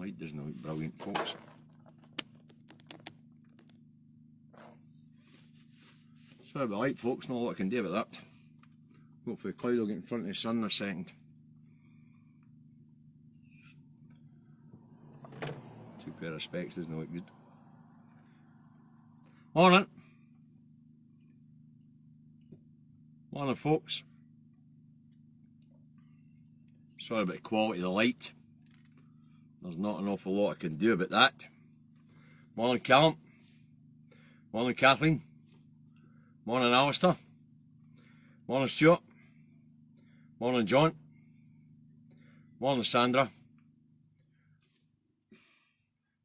Light doesn't look brilliant, folks. Sorry about the light, folks, not a lot I can do about that. Hopefully the cloud will get in front of the sun in a second. Two pair of specs doesn't look good. Morning. Morning, folks. Sorry about the quality of the light. There's not an awful lot I can do about that. Morning, Callum. Morning, Kathleen. Morning, Alistair. Morning, Stuart. Morning, John. Morning, Sandra.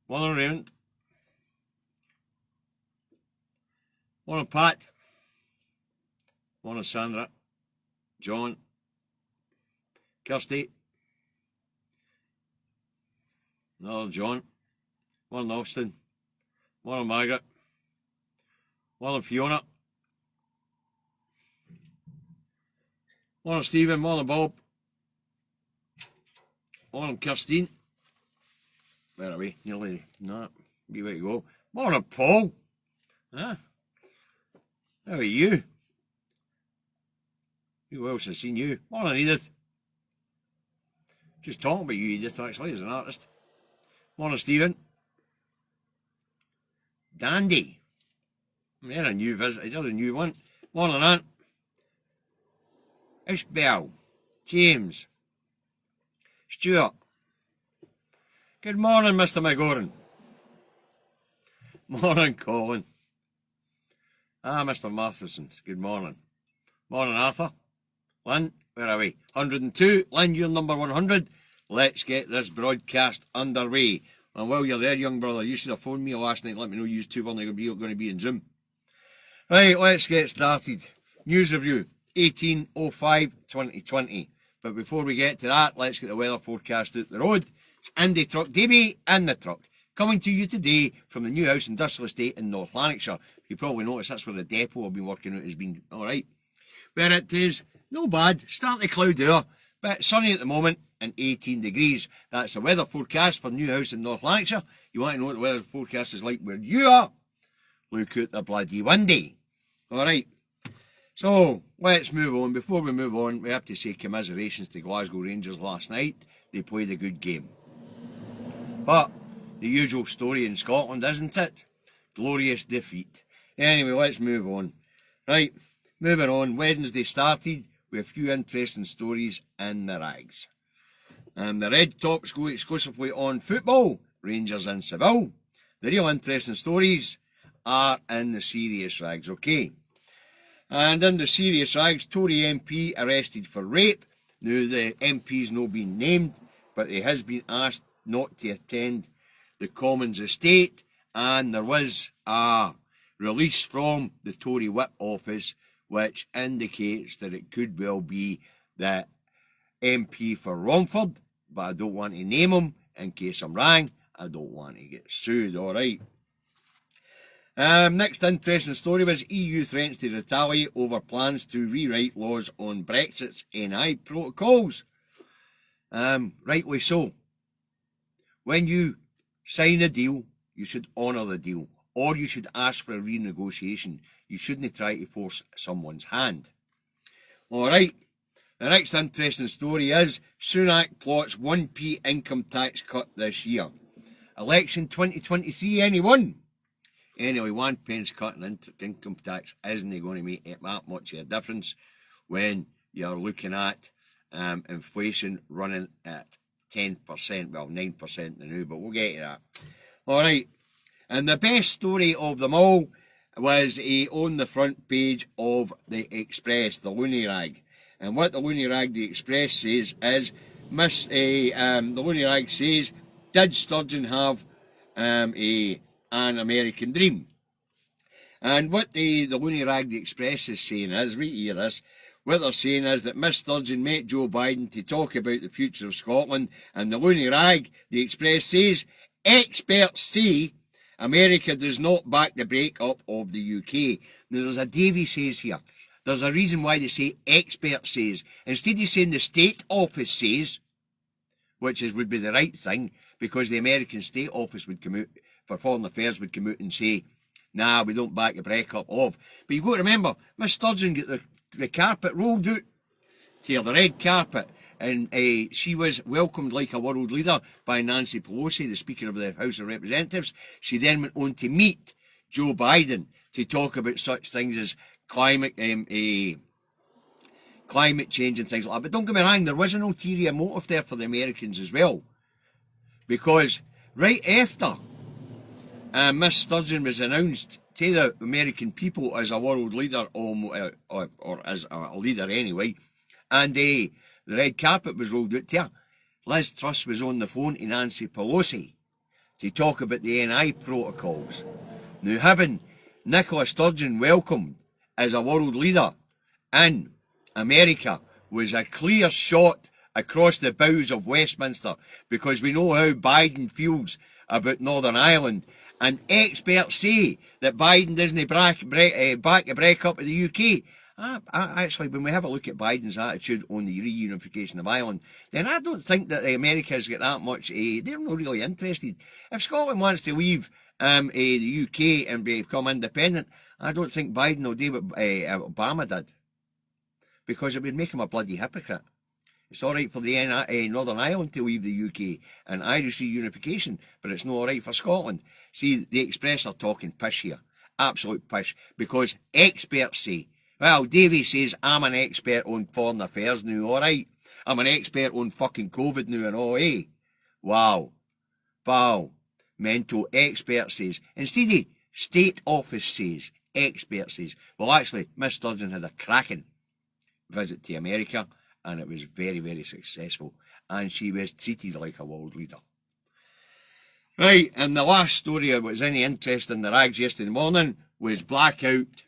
Morning, Raymond. Morning, Pat. Morning, Sandra. John. Kirsty. Another John. Morning, Austin. Morning, Margaret. Morning, Fiona. Morning, Stephen. Morning, Bob. Morning, Kirstine. Where are we? Nearly. No, wee way to go. Morning, Paul. Huh? How are you? Who else has seen you? Morning, Edith. Just talking about you, Edith, actually, as an artist. Morning, Stephen. Dandy. They're a new visitor, they're a new one. Morning, Aunt. Ishbel. James. Stuart. Good morning, Mr. McGoran. Morning, Colin. Mr. Matheson. Good morning. Morning, Arthur. Lynn, where are we? 102. Lynn, you're number 100. Let's get this broadcast underway. And while you're there, young brother, you should have phoned me last night and let me know you two weren't going to be in Zoom. Right, let's get started. News review, 18/05/2020. But before we get to that, let's get the weather forecast out the road. It's Indytruck, Davy and the truck. Coming to you today from the new house industrial estate in North Lanarkshire. You probably noticed that's where the depot I've been working out has been. Alright. Where it is, no bad, starting to cloud there, but sunny at the moment and 18 degrees. That's the weather forecast for the new house in North Lanarkshire. You want to know what the weather forecast is like where you are? Look at the bloody windy. Alright. So, let's move on. Before we move on, we have to say commiserations to Glasgow Rangers last night. They played a good game. But, the usual story in Scotland, isn't it? Glorious defeat. Anyway, let's move on. Right, moving on. Wednesday started with a few interesting stories in the rags. The Red Tops go exclusively on football, Rangers and Seville. The real interesting stories are in the serious rags, okay? And in the serious rags, Tory MP arrested for rape. Now, the MP's not been named, but he has been asked not to attend the Commons estate, and there was a release from the Tory Whip office which indicates that it could well be the MP for Romford, but I don't want to name him in case I'm wrong. I don't want to get sued, alright. Next interesting story was EU threatens to retaliate over plans to rewrite laws on Brexit's NI protocols. Rightly so. When you sign a deal, you should honour the deal, or you should ask for a renegotiation. You shouldn't try to force someone's hand. Alright, the next interesting story is Sunak plots 1p income tax cut this year. Election 2023, anyone? Anyway, 1 pence cut in income tax isn't going to make that much of a difference when you're looking at inflation running at 10%, well 9% now, but we'll get to that. Alright, and the best story of them all was on the front page of the Express, the Looney Rag. And what the Looney Rag, the Express says is, the Looney Rag says, did Sturgeon have an American dream? And what the Looney Rag, the Express is saying is, right here this, what they're saying is that Miss Sturgeon met Joe Biden to talk about the future of Scotland, and the Looney Rag, the Express says, experts say America does not back the break-up of the UK. Now there's a Davy says here. There's a reason why they say expert says. Instead of saying the State Office says, which would be the right thing, because the American State Office would come out, for Foreign Affairs would come out and say, nah, we don't back the breakup of. But you've got to remember, Miss Sturgeon got the carpet rolled out to her, the red carpet, and she was welcomed like a world leader by Nancy Pelosi, the Speaker of the House of Representatives. She then went on to meet Joe Biden to talk about such things as climate change and things like that. But don't get me wrong, there was an ulterior motive there for the Americans as well. Because right after Miss Sturgeon was announced to the American people as a world leader, or as a leader anyway, and the red carpet was rolled out to her, Liz Truss was on the phone to Nancy Pelosi to talk about the NI protocols. Now, having Nicola Sturgeon welcomed as a world leader in America was a clear shot across the bows of Westminster, because we know how Biden feels about Northern Ireland, and experts say that Biden doesn't back the breakup of the UK. Actually, when we have a look at Biden's attitude on the reunification of Ireland, then I don't think that America's got that much. They're not really interested. If Scotland wants to leave the UK and become independent, I don't think Biden will do what Obama did, because it would make him a bloody hypocrite. It's all right for the Northern Ireland to leave the UK and Irish reunification, but it's not all right for Scotland. See, the Express are talking pish here. Absolute pish. Because experts say, well, Davy says, I'm an expert on foreign affairs now, all right? I'm an expert on fucking COVID now and all, eh? Wow. Wow. Mental expert says. Instead of State Office says, expert says. Well, actually, Miss Sturgeon had a cracking visit to America, and it was very, very successful. And she was treated like a world leader. Right, and the last story that was any interest in the rags yesterday morning was blackout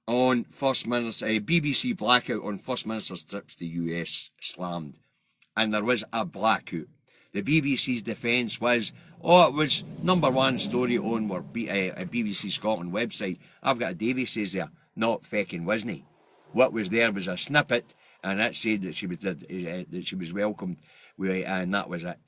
on First Minister, BBC blackout on First Minister's trips to US slammed. And there was a blackout. The BBC's defence was, it was number one story on a BBC Scotland website. I've got a Davy says there, not feckin' wasn't. What was there was a snippet, and it said that she was welcomed, and that was it.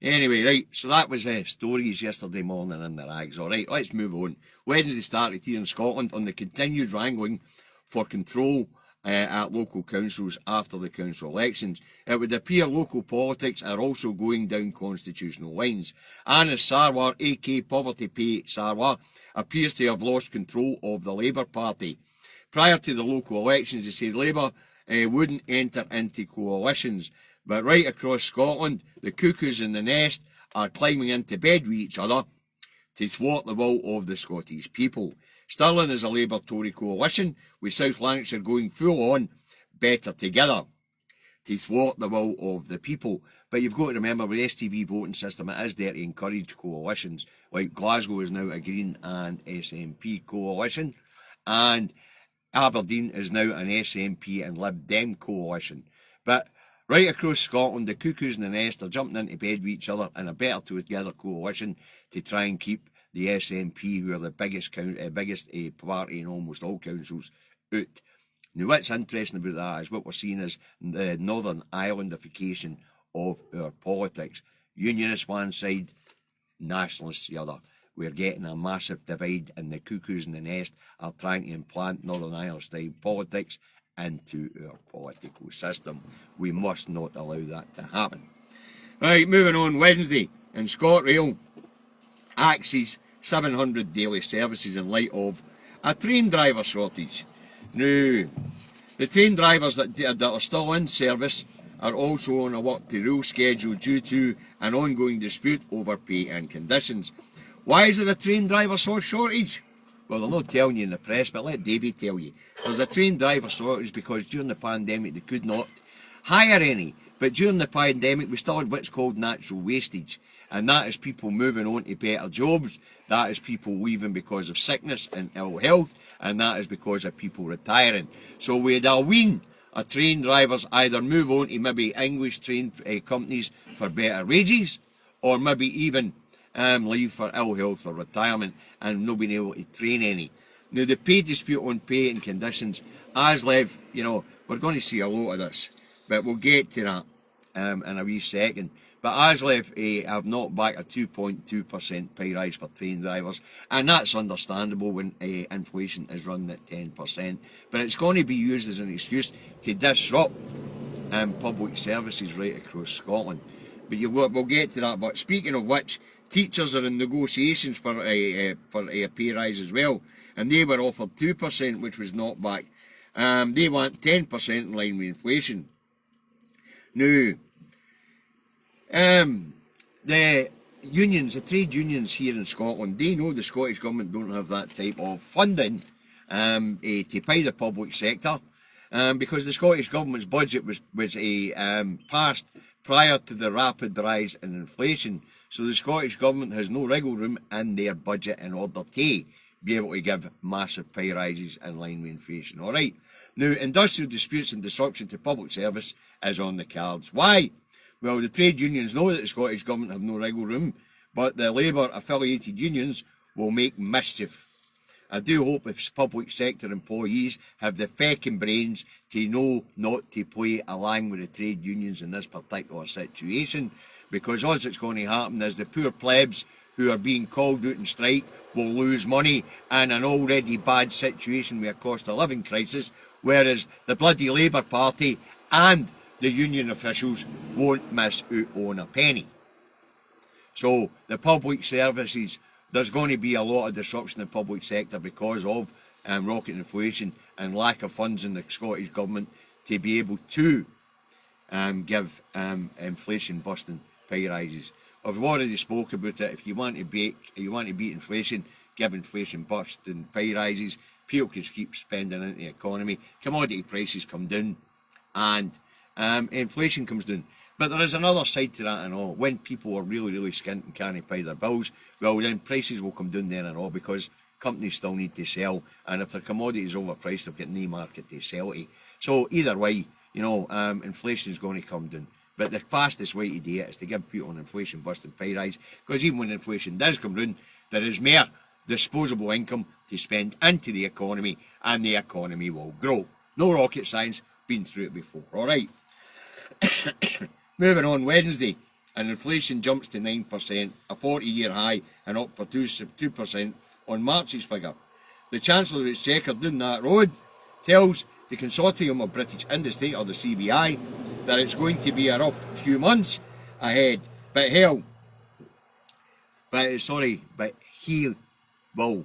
Anyway, right, so that was stories yesterday morning in the rags. All right, let's move on. Wednesday started here in Scotland on the continued wrangling for control at local councils after the council elections. It would appear local politics are also going down constitutional lines. Anas Sarwar, aka Poverty Pay Sarwar, appears to have lost control of the Labour Party. Prior to the local elections, he said Labour wouldn't enter into coalitions. But right across Scotland, the cuckoos in the nest are climbing into bed with each other to thwart the will of the Scottish people. Stirling is a Labour-Tory coalition, with South Lanarkshire going full-on better together to thwart the will of the people. But you've got to remember, with the STV voting system, it is there to encourage coalitions. Like Glasgow is now a Green and SNP coalition, and Aberdeen is now an SNP and Lib Dem coalition. But right across Scotland, the cuckoos in the nest are jumping into bed with each other in a better together coalition to try and keep the SNP, who are the biggest party in almost all councils, out. Now, what's interesting about that is what we're seeing is the Northern Islandification of our politics. Unionists one side, nationalists the other. We're getting a massive divide, and the cuckoos in the nest are trying to implant Northern Ireland style politics into our political system. We must not allow that to happen. Right, moving on. Wednesday in ScotRail axes 700 daily services in light of a train driver shortage. Now, the train drivers that are still in service are also on a work to rule schedule due to an ongoing dispute over pay and conditions. Why is there a train driver shortage? Well, they're not telling you in the press, but let Davy tell you. There's a train driver shortage because during the pandemic they could not hire any. But during the pandemic we still had what's called natural wastage. And that is people moving on to better jobs. That is people leaving because of sickness and ill health. And that is because of people retiring. So we had a ween of train drivers either move on to maybe English train companies for better wages, or maybe even leave for ill health or retirement and not being able to train any. Now, the pay dispute on pay and conditions, as Lev, we're going to see a lot of this. but we'll get to that in a wee second. But ASLEF have knocked back a 2.2% pay rise for train drivers, and that's understandable when inflation is running at 10%. But it's going to be used as an excuse to disrupt public services right across Scotland. But we'll get to that. But speaking of which, teachers are in negotiations for a pay rise as well, and they were offered 2%, which was knocked back. They want 10% in line with inflation. Now, the unions, the trade unions here in Scotland, they know the Scottish Government don't have that type of funding to pay the public sector, because the Scottish Government's budget was passed prior to the rapid rise in inflation. So the Scottish Government has no wriggle room in their budget in order to be able to give massive pay rises in line with inflation. All right. Now, industrial disputes and disruption to public service is on the cards. Why? Well, the trade unions know that the Scottish Government have no wriggle room, but the Labour-affiliated unions will make mischief. I do hope the public sector employees have the feckin' brains to know not to play along with the trade unions in this particular situation, because all that's going to happen is the poor plebs who are being called out in strike will lose money in an already bad situation with a cost of living crisis, whereas the bloody Labour Party and the union officials won't miss out on a penny. So the public services, there's going to be a lot of disruption in the public sector because of rocket inflation and lack of funds in the Scottish Government to be able to give inflation busting pay rises. I've already spoke about it. If you want to beat inflation, give inflation busting pay rises. People can keep spending into the economy. Commodity prices come down, and inflation comes down. But there is another side to that and all. When people are really, really skint and can't pay their bills, well, then prices will come down there and all, because companies still need to sell. And if their commodity is overpriced, they've got no market to sell to. So either way, inflation is going to come down. But the fastest way to do it is to give people an inflation busting pay rise, because even when inflation does come down, there is more disposable income to spend into the economy, and the economy will grow. No rocket science, been through it before. All right. Moving on, Wednesday, and inflation jumps to 9%, a 40-year high, and up for 2% on March's figure. The Chancellor of the Exchequer down that road tells the Consortium of British Industry, or the CBI, that it's going to be a rough few months ahead. But he will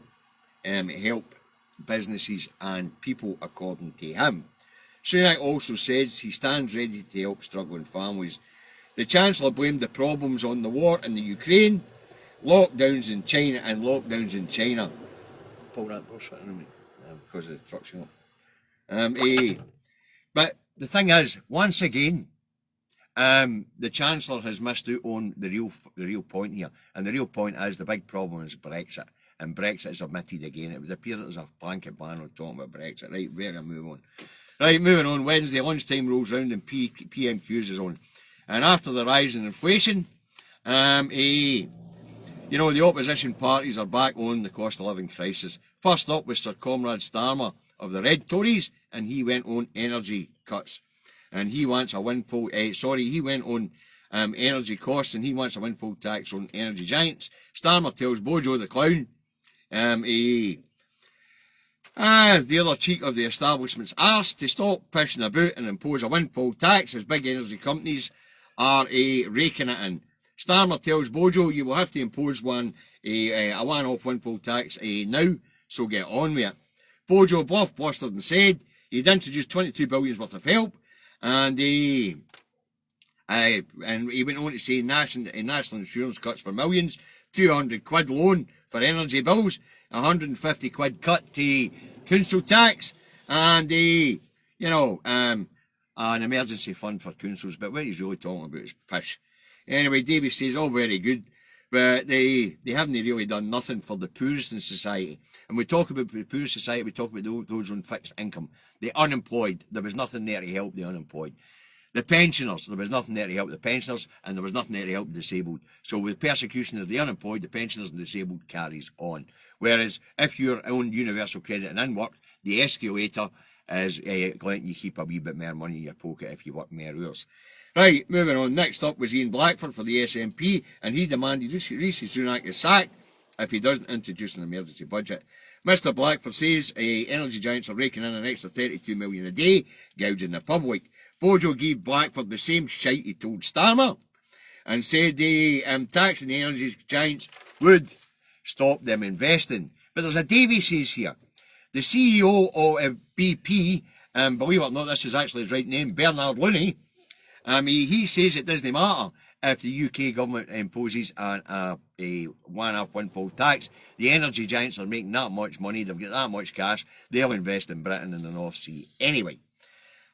help businesses and people, according to him. Sunak also says he stands ready to help struggling families. The Chancellor blamed the problems on the war in the Ukraine, lockdowns in China. Pull that door shut in me because of the truck's up. But the thing is, once again, the Chancellor has missed out on the real point here, and the real point is the big problem is Brexit, and Brexit is omitted again. It would appear that there's a blanket ban on talking about Brexit. Right, we're going to move on. Right, moving on. Wednesday lunchtime rolls round and PMQs is on, and after the rise in inflation, the opposition parties are back on the cost of living crisis. First up was Sir Comrade Starmer of the Red Tories, and he went on energy cuts, and he wants a windfall. He went on energy costs, and he wants a windfall tax on energy giants. Starmer tells Bojo the clown, the other cheek of the establishment's arse, to stop pushing about and impose a windfall tax as big energy companies are raking it in. Starmer tells Bojo, you will have to impose a one-off windfall tax now, so get on with it. Bojo blustered and said he'd introduced 22 billion worth of help, and he went on to say national insurance cuts for millions, 200 quid loan for energy bills, 150 quid cut to council tax, and an emergency fund for councils. But what he's really talking about is pish. Anyway, Davy says, all very good, but they haven't really done nothing for the poorest in society. And we talk about the poorest society, we talk about those on fixed income. The unemployed, there was nothing there to help the unemployed. The pensioners, there was nothing there to help the pensioners, and there was nothing there to help the disabled. So with persecution of the unemployed, the pensioners and the disabled carries on. Whereas if you're on universal credit and in work, the escalator is letting you keep a wee bit more money in your pocket if you work more hours. Right, moving on. Next up was Ian Blackford for the SNP, and he demanded Rishi Sunak is sacked if he doesn't introduce an emergency budget. Mr Blackford says energy giants are raking in an extra 32 million a day, gouging the public. Bojo gave Blackford the same shite he told Starmer, and said taxing the energy giants would stop them investing. But there's a Davy says here. The CEO of BP, believe it or not, this is actually his right name, Bernard Looney, he says it doesn't matter if the UK government imposes a one-off windfall tax. The energy giants are making that much money, they've got that much cash, they'll invest in Britain and the North Sea anyway.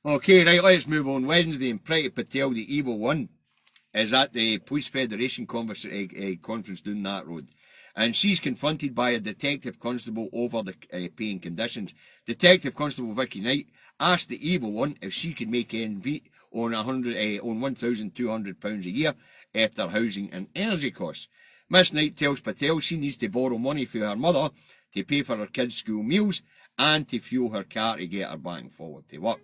Okay, right, let's move on. Wednesday, and Priti Patel, the evil one, is at the Police Federation conference down that road. And she's confronted by a detective constable over the paying conditions. Detective Constable Vicky Knight asked the evil one if she could make ends meet on £1,200 a year after housing and energy costs. Miss Knight tells Patel she needs to borrow money for her mother to pay for her kids' school meals and to fuel her car to get her back and forward to work.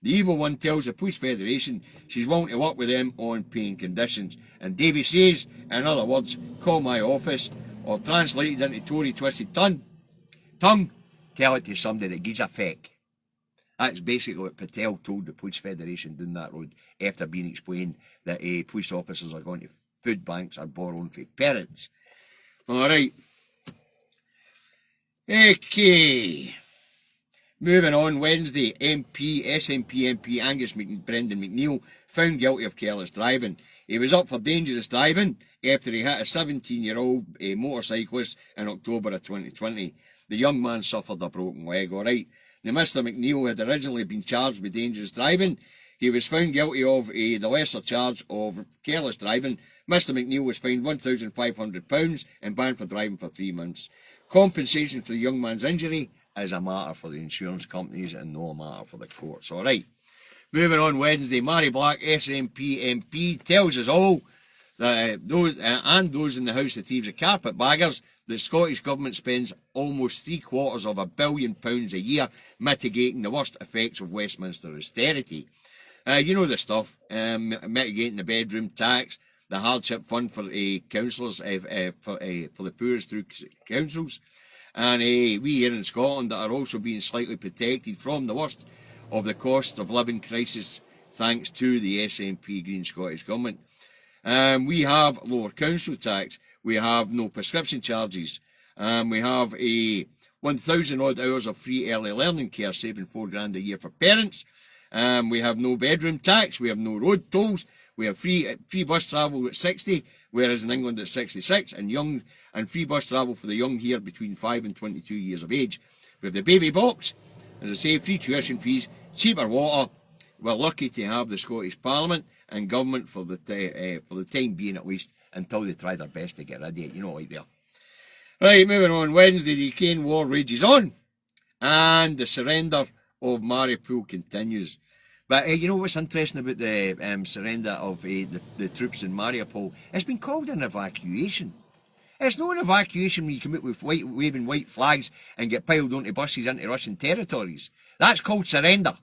The evil one tells the Police Federation she's willing to work with them on paying conditions. And Davy says, in other words, call my office, or translated into Tory twisted tongue, tell it to somebody that gives a feck. That's basically what Patel told the Police Federation down that road after being explained that police officers are going to food banks or borrowing for parents. Alright. Okay. Moving on, Wednesday, SNP MP Angus Brendan McNeil found guilty of careless driving. He was up for dangerous driving after he hit a 17-year-old motorcyclist in October of 2020. The young man suffered a broken leg, alright. Now, Mr McNeil had originally been charged with dangerous driving. He was found guilty of the lesser charge of careless driving. Mr McNeil was fined £1,500 and banned for driving for 3 months. Compensation for the young man's injury is a matter for the insurance companies and no matter for the courts. All right. Moving on, Wednesday, Mary Black, SNP MP, tells us all that those in the House of Thieves are carpetbaggers. The Scottish Government spends almost £750 million a year mitigating the worst effects of Westminster austerity. You know the stuff, mitigating the bedroom tax, the hardship fund for councillors, for the poorest through councils. And we here in Scotland are also being slightly protected from the worst of the cost of living crisis thanks to the SNP Green Scottish Government. We have lower council tax, we have no prescription charges, we have 1,000 odd hours of free early learning care, saving £4,000 a year for parents. We have no bedroom tax, we have no road tolls, we have free bus travel at 60, whereas in England it's 66, and free bus travel for the young here between 5 and 22 years of age. We have the baby box, as I say, free tuition fees, cheaper water. We're lucky to have the Scottish Parliament and government for the time being at least, until they try their best to get rid of it, you know, like there. Right, moving on. Wednesday, the Ukraine war rages on, and the surrender of Mariupol continues. But you know what's interesting about the surrender of the troops in Mariupol? It's been called an evacuation. It's not an evacuation when you come out with waving white flags and get piled onto buses into Russian territories. That's called surrender.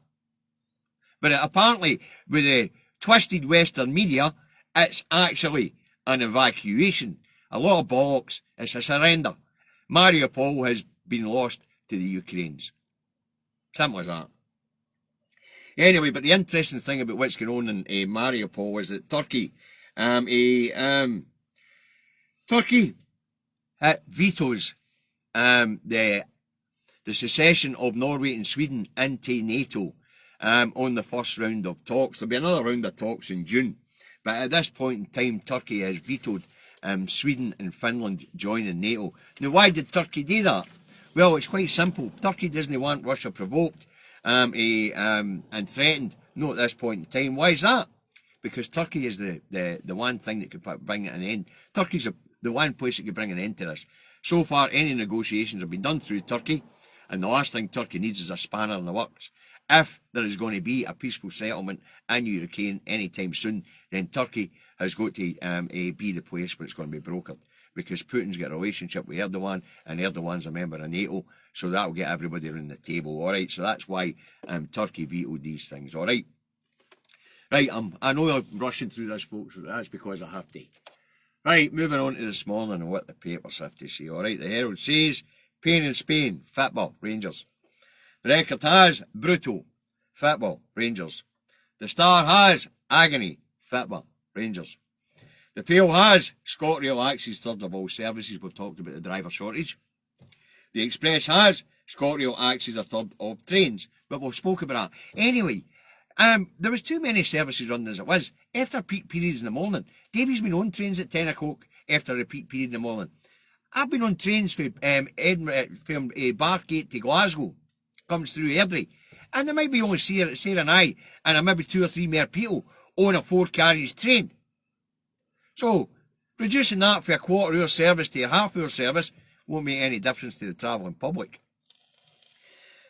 But apparently, with the twisted Western media, it's actually an evacuation. A lot of bollocks. It's a surrender. Mariupol has been lost to the Ukrainians. Simple as that. Anyway, but the interesting thing about what's going on in Mariupol is that Turkey vetoes the secession of Norway and Sweden into NATO on the first round of talks. There'll be another round of talks in June, but at this point in time, Turkey has vetoed Sweden and Finland joining NATO. Now, why did Turkey do that? Well, it's quite simple. Turkey doesn't want Russia provoked and threatened. No, at this point in time. Why is that? Because Turkey is the one thing that could bring it an end. Turkey's the one place that could bring an end to this. So far, any negotiations have been done through Turkey, and the last thing Turkey needs is a spanner in the works. If there is going to be a peaceful settlement in Ukraine anytime soon, then Turkey has got to be the place where it's going to be brokered. Because Putin's got a relationship with Erdogan, and Erdogan's a member of NATO, So that'll get everybody around the table, alright? So that's why Turkey vetoed these things, alright? Right, I know I'm rushing through this, folks, but that's because I have to. Right, moving on to this morning and what the papers have to say, alright? The Herald says, pain in Spain, football, Rangers. The Record has, brutal, football, Rangers. The Star has, agony, football, Rangers. The Pale has, ScotRail axes third of all services. We've talked about the driver shortage. The Express has, ScotRail axes a third of trains. But we've spoke about that. Anyway, there was too many services running as it was. After peak periods in the morning, Davy's been on trains at 10 o'clock after a peak period in the morning. I've been on trains from Edinburgh, from Bathgate to Glasgow, comes through Airdrie. And there might be only Sarah and I, and maybe 2 or 3 more people on a 4-carriage train. So, reducing that from a quarter-hour service to a half-hour service won't make any difference to the travelling public.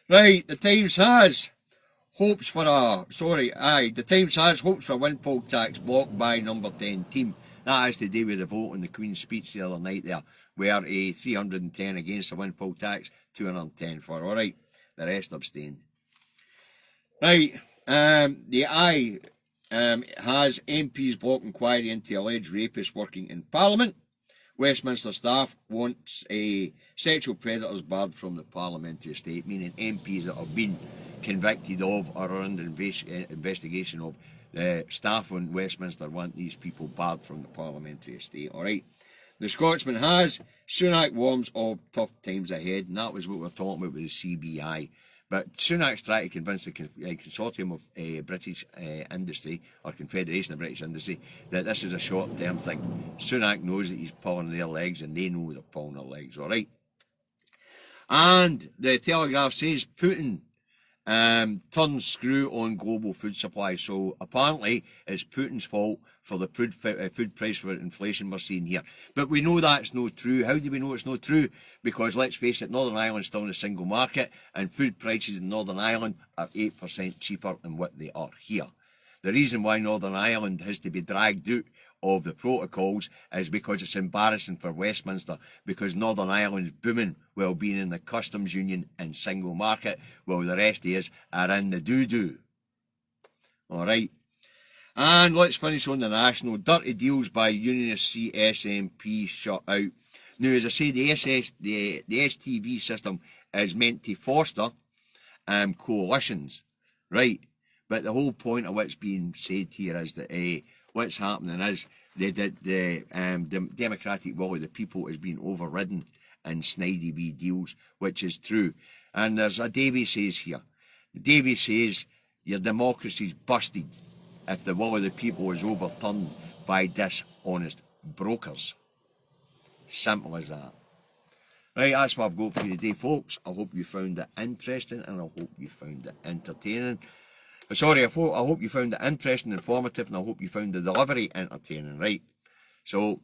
Right, the Times has hopes for windfall tax blocked by number 10 team. That has to do with the vote on the Queen's speech the other night there, where 310 against the windfall tax, 210 for, alright. The rest abstained. Right, the Eye has MPs block inquiry into alleged rapists working in Parliament. Westminster staff wants sexual predators barred from the parliamentary estate, meaning MPs that have been convicted of or are under investigation of. Staff on Westminster want these people barred from the parliamentary estate, alright. The Scotsman has, Sunak warns of tough times ahead, and that was what we were talking about with the CBI. But Sunak's trying to convince the consortium of British industry, or Confederation of British Industry, that this is a short-term thing. Sunak knows that he's pulling their legs, and they know they're pulling their legs, alright? And the Telegraph says Putin turns screw on global food supply. So apparently it's Putin's fault for the food price for inflation we're seeing here. But we know that's not true. How do we know it's not true? Because let's face it, Northern Ireland's still in a single market, and food prices in Northern Ireland are 8% cheaper than what they are here. The reason why Northern Ireland has to be dragged out of the protocols is because it's embarrassing for Westminster, because Northern Ireland's booming while being in the customs union and single market, while the rest of us are in the doo-doo. Alright. And let's finish on the national. Dirty deals by unionists see SNP shut out. Now, as I say, the STV system is meant to foster coalitions, right? But the whole point of what's being said here is that what's happening is the democratic will of the people is being overridden in snidey wee deals, which is true. And there's a Davy says here. Davy says your democracy's busted if the will of the people is overturned by dishonest brokers. Simple as that. Right, that's what I've got for you today, folks. I hope you found it interesting, and I hope you found it entertaining. Sorry, I hope you found it interesting, informative, and I hope you found the delivery entertaining, right? So,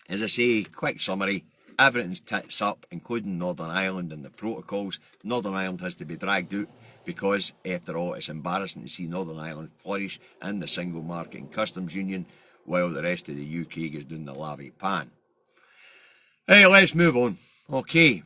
as I say, quick summary, everything's tits up, including Northern Ireland and the protocols. Northern Ireland has to be dragged out because, after all, it's embarrassing to see Northern Ireland flourish in the single market and customs union while the rest of the UK goes down the lavvy pan. Right, let's move on. Okay,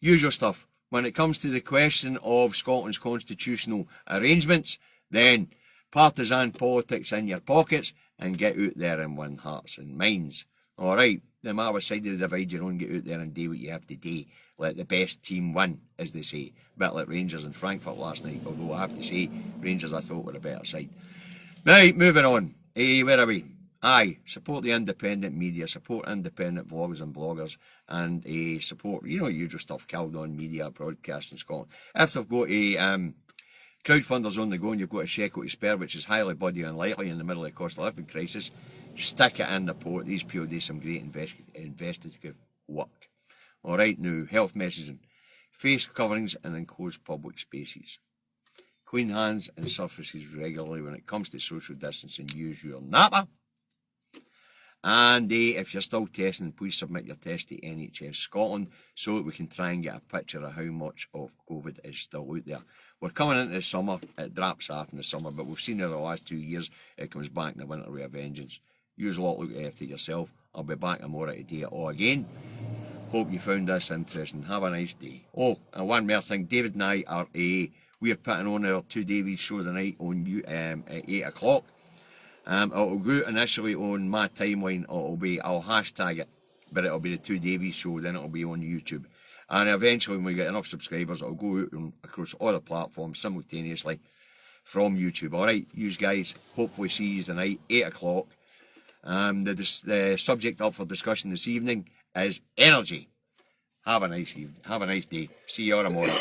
usual stuff. When it comes to the question of Scotland's constitutional arrangements, then partisan politics in your pockets and get out there and win hearts and minds. Alright, no matter what side of the divide you're on, get out there and do what you have to do. Let the best team win, as they say. A bit like Rangers and Frankfurt last night, although I have to say, Rangers I thought were a better side. Right, moving on. Where are we? Aye, support the independent media, support independent vloggers and bloggers, and support, usual stuff, Caldon Media, Broadcasting Scotland. If they've got crowdfunders on the go and you've got a shekel to spare, which is highly bloody unlikely in the middle of the cost of living crisis, stick it in the pot. These people do some great investigative work. Alright, now, health messaging. Face coverings and enclosed public spaces. Clean hands and surfaces regularly. When it comes to social distancing, use your napper. And if you're still testing, please submit your test to NHS Scotland so that we can try and get a picture of how much of COVID is still out there. We're coming into the summer, it drops off in the summer, but we've seen in the last 2 years, it comes back in the winter with a vengeance. Use a lot, look after yourself. I'll be back tomorrow to do it all again. Hope you found this interesting. Have a nice day. Oh, and one more thing. David and I are we are putting on our two Davies show tonight on at 8 o'clock. It'll go initially on my timeline. I'll hashtag it, but it'll be the two Davies show. Then it'll be on YouTube, and eventually, when we get enough subscribers, it'll go out across all the platforms simultaneously from YouTube. All right, you guys. Hopefully, see you tonight, 8 o'clock. The subject up for discussion this evening is energy. Have a nice evening. Have a nice day. See you all tomorrow.